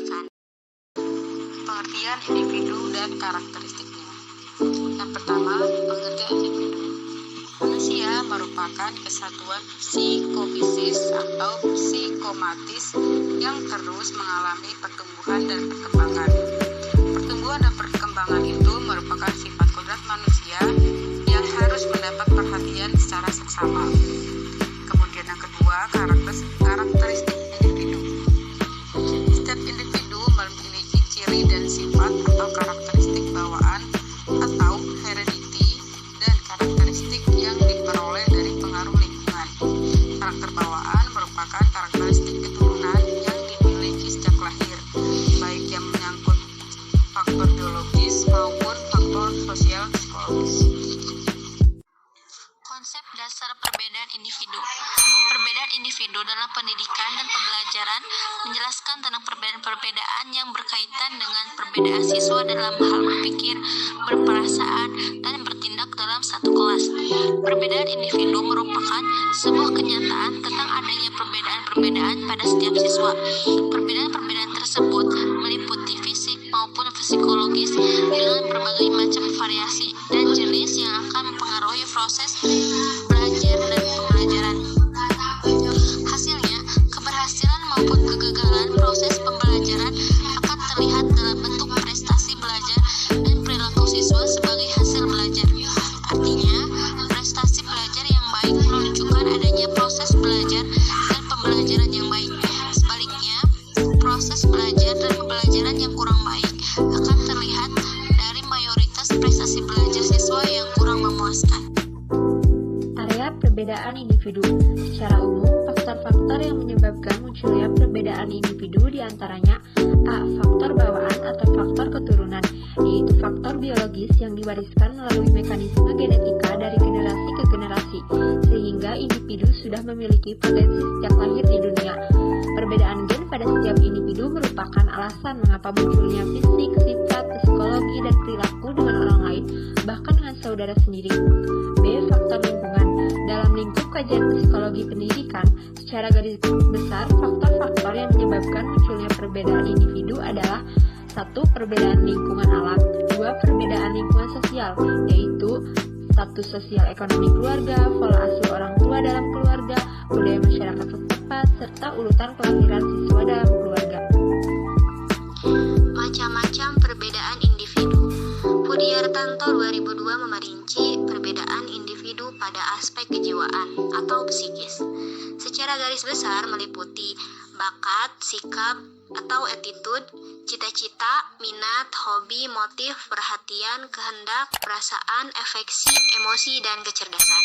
pendidikan. Pengertian individu dan karakteristiknya. Yang pertama, pengertian individu. Manusia merupakan kesatuan psikofisis atau psikomatis yang terus mengalami pertumbuhan dan perkembangan. Pertumbuhan dan perkembangan itu merupakan sifat kodrat manusia yang harus mendapat perhatian secara seksama. Kemudian yang kedua, karakteristik individu. Setiap individu memiliki ciri dan sifat atau karakteristik bawaan atau heredity dan karakteristik yang diperoleh dari pengaruh lingkungan. Karakter bawaan merupakan karakteristik keturunan yang dimiliki sejak lahir, baik yang menyangkut faktor biologis maupun faktor sosial psikologis. Konsep dasar perbedaan individu. Perbedaan individu dalam pendidikan dan pembelajaran menjelaskan tentang perbedaan-perbedaan yang berkaitan dengan perbedaan siswa dalam hal berpikir, berperasaan, dan bertindak dalam satu kelas. Perbedaan individu merupakan sebuah kenyataan tentang adanya perbedaan-perbedaan pada setiap siswa. Perbedaan-perbedaan tersebut meliputi fisik maupun psikologis dengan berbagai macam variasi dan jenis yang akan mempengaruhi proses belajar dan pembelajaran. Hasilnya, keberhasilan maupun kegagalan proses pembelajaran akan terlihat dalam bentuk prestasi belajar dan perilaku siswa sebagai hasil belajar. Artinya, prestasi belajar yang baik menunjukkan adanya proses belajar dan pembelajaran yang baik. Sebaliknya, proses belajar dan pembelajaran yang kurang baik akan terlihat dari mayoritas prestasi belajar siswa yang kurang memuaskan. Area perbedaan individu. Secara umum, faktor-faktor yang menyebabkan munculnya perbedaan individu diantaranya A. Faktor bawaan atau faktor keturunan, yaitu faktor biologis yang diwariskan melalui mekanisme genetika dari generasi ke generasi, sehingga individu sudah memiliki potensi sejak lahir di dunia. Perbedaan gen pada setiap individu merupakan alasan mengapa munculnya fisik, sifat, psikologi, dan perilaku dengan orang lain, bahkan dengan saudara sendiri. B. Faktor lingkungan. Dalam lingkup kajian psikologi pendidikan, secara garis besar, faktor-faktor yang menyebabkan munculnya perbedaan individu adalah 1. Perbedaan lingkungan alam, 2. Perbedaan lingkungan sosial, yaitu status sosial ekonomi keluarga, pola asuh orang tua dalam keluarga, budaya masyarakat setempat, serta urutan kelahiran siswa dalam keluarga. Macam-macam perbedaan individu. Pudiartanto 2002 memerinci perbedaan individu pada aspek kejiwaan atau psikis. Secara garis besar meliputi bakat, sikap atau attitude, cita-cita, minat, hobi, motif, perhatian, kehendak, perasaan, afeksi, emosi, dan kecerdasan.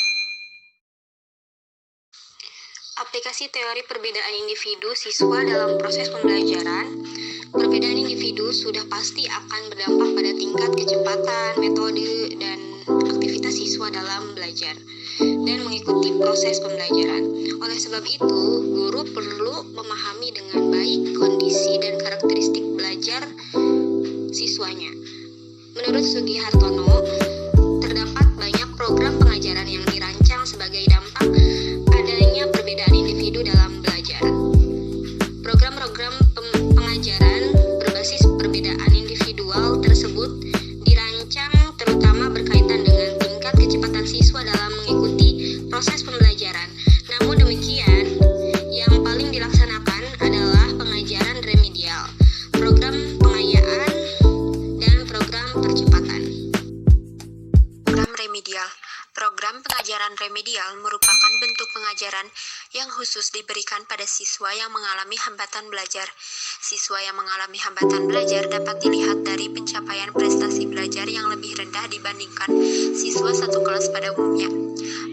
Aplikasi teori perbedaan individu siswa dalam proses pembelajaran. Perbedaan individu sudah pasti akan berdampak pada tingkat kecepatan, metode, dan aktivitas siswa dalam belajar dan mengikuti proses pembelajaran. Oleh sebab itu, guru perlu memahami dengan baik kondisi dan karakteristik belajar siswanya. Menurut Sugihartono, terdapat banyak program pengajaran yang dirancang sebagai dampak adanya perbedaan individu dalam belajar. Program-program pengajaran berbasis perbedaan individual tersebut dirancang terutama berkaitan dengan tingkat kecepatan siswa dalam mengikuti proses pembelajaran. Namun demikian, yang paling dilaksanakan adalah pengajaran remedial, program pengayaan, dan program percepatan. Program remedial. Program pengajaran remedial merupakan bentuk pengajaran yang khusus diberikan pada siswa yang mengalami hambatan belajar. Siswa yang mengalami hambatan belajar dapat dilihat dari pencapaian prestasi belajar yang lebih rendah dibandingkan siswa satu kelas pada umumnya.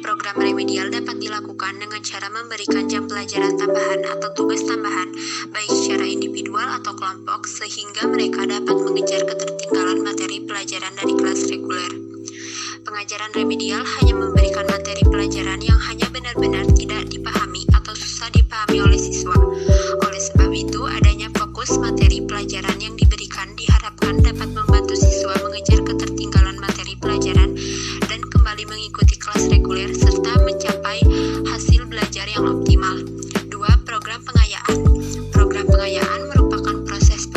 Program remedial dapat dilakukan dengan cara memberikan jam pelajaran tambahan atau tugas tambahan, baik secara individual atau kelompok, sehingga mereka dapat mengejar ketertinggalan materi pelajaran dari kelas reguler. Pengajaran remedial hanya memberikan materi pelajaran yang hanya benar-benar tidak dipahami atau susah dipahami oleh siswa. Oleh sebab itu, adanya fokus materi pelajaran yang diberikan diharapkan dapat membantu siswa mengejar ketertinggalan materi pelajaran dan kembali mengikuti kelas reguler serta mencapai hasil belajar yang optimal. 2. Program pengayaan. Program pengayaan merupakan proses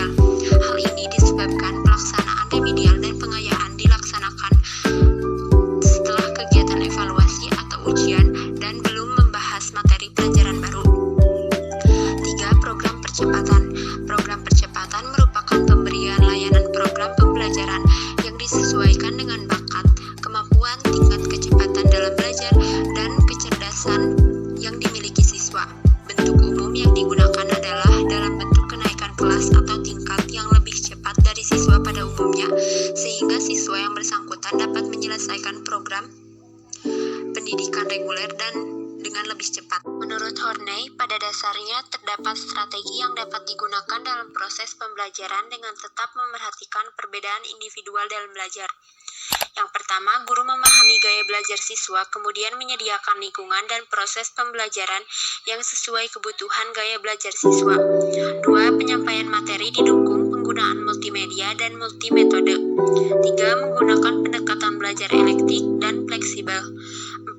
remedial. Hal ini disebabkan pelaksanaan remedial dan pengayaan dilaksanakan setelah kegiatan evaluasi atau ujian dan belum membahas materi pelajaran baru. 3. Program percepatan. Program percepatan merupakan pemberian layanan program pembelajaran yang disesuaikan dengan bakat, kemampuan, tingkat kecepatan dalam belajar, dan kecerdasan yang dimiliki siswa. Bentuk umum yang digunakan adalah dalam bentuk kenaikan kelas atau tingkat yang lebih cepat dari siswa pada umumnya, sehingga siswa yang bersangkutan dapat menyelesaikan program pendidikan reguler dan dengan lebih cepat. Menurut Horney, pada dasarnya terdapat strategi yang dapat digunakan dalam proses pembelajaran dengan tetap memerhatikan perbedaan individual dalam belajar. Yang pertama, guru memahami gaya belajar siswa, kemudian menyediakan lingkungan dan proses pembelajaran yang sesuai kebutuhan gaya belajar siswa. 2. Penyampaian materi didukung penggunaan multimedia dan multimetode. 3. Menggunakan pendekatan belajar elektik dan fleksibel.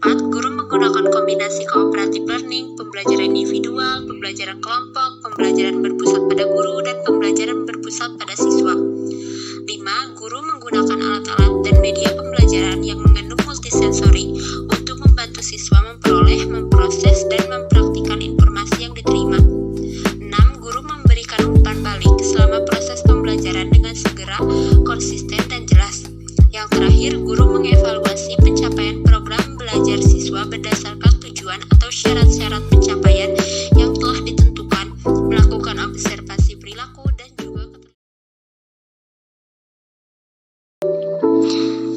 4. Guru menggunakan kombinasi cooperative learning, pembelajaran individual, pembelajaran kelompok, pembelajaran berpusat pada guru, dan pembelajaran berpusat pada siswa. 5. Guru menggunakan alat-alat dan media pembelajaran yang mengandung multisensori untuk membantu siswa memperoleh, memproses, dan mempraktikkan informasi yang diterima. 6. Guru memberikan umpan balik selama proses pembelajaran dengan segera, konsisten, dan jelas. Yang terakhir, guru mengevaluasi pencapaian program belajar siswa berdasarkan tujuan atau syarat-syarat pencapaian yang telah ditentukan, melakukan observasi perilaku, dan juga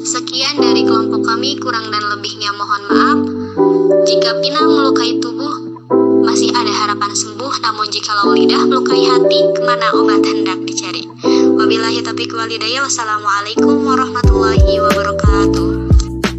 Sekian dari kelompok kami, kurang dan lebihnya mohon maaf. Jika pinang melukai tubuh, masih ada harapan sembuh, namun jikalau lidah melukai hati, kemana obat hendak dicari. Wabillahi taufiq wal hidayah. Wassalamualaikum warahmatullahi wabarakatuh.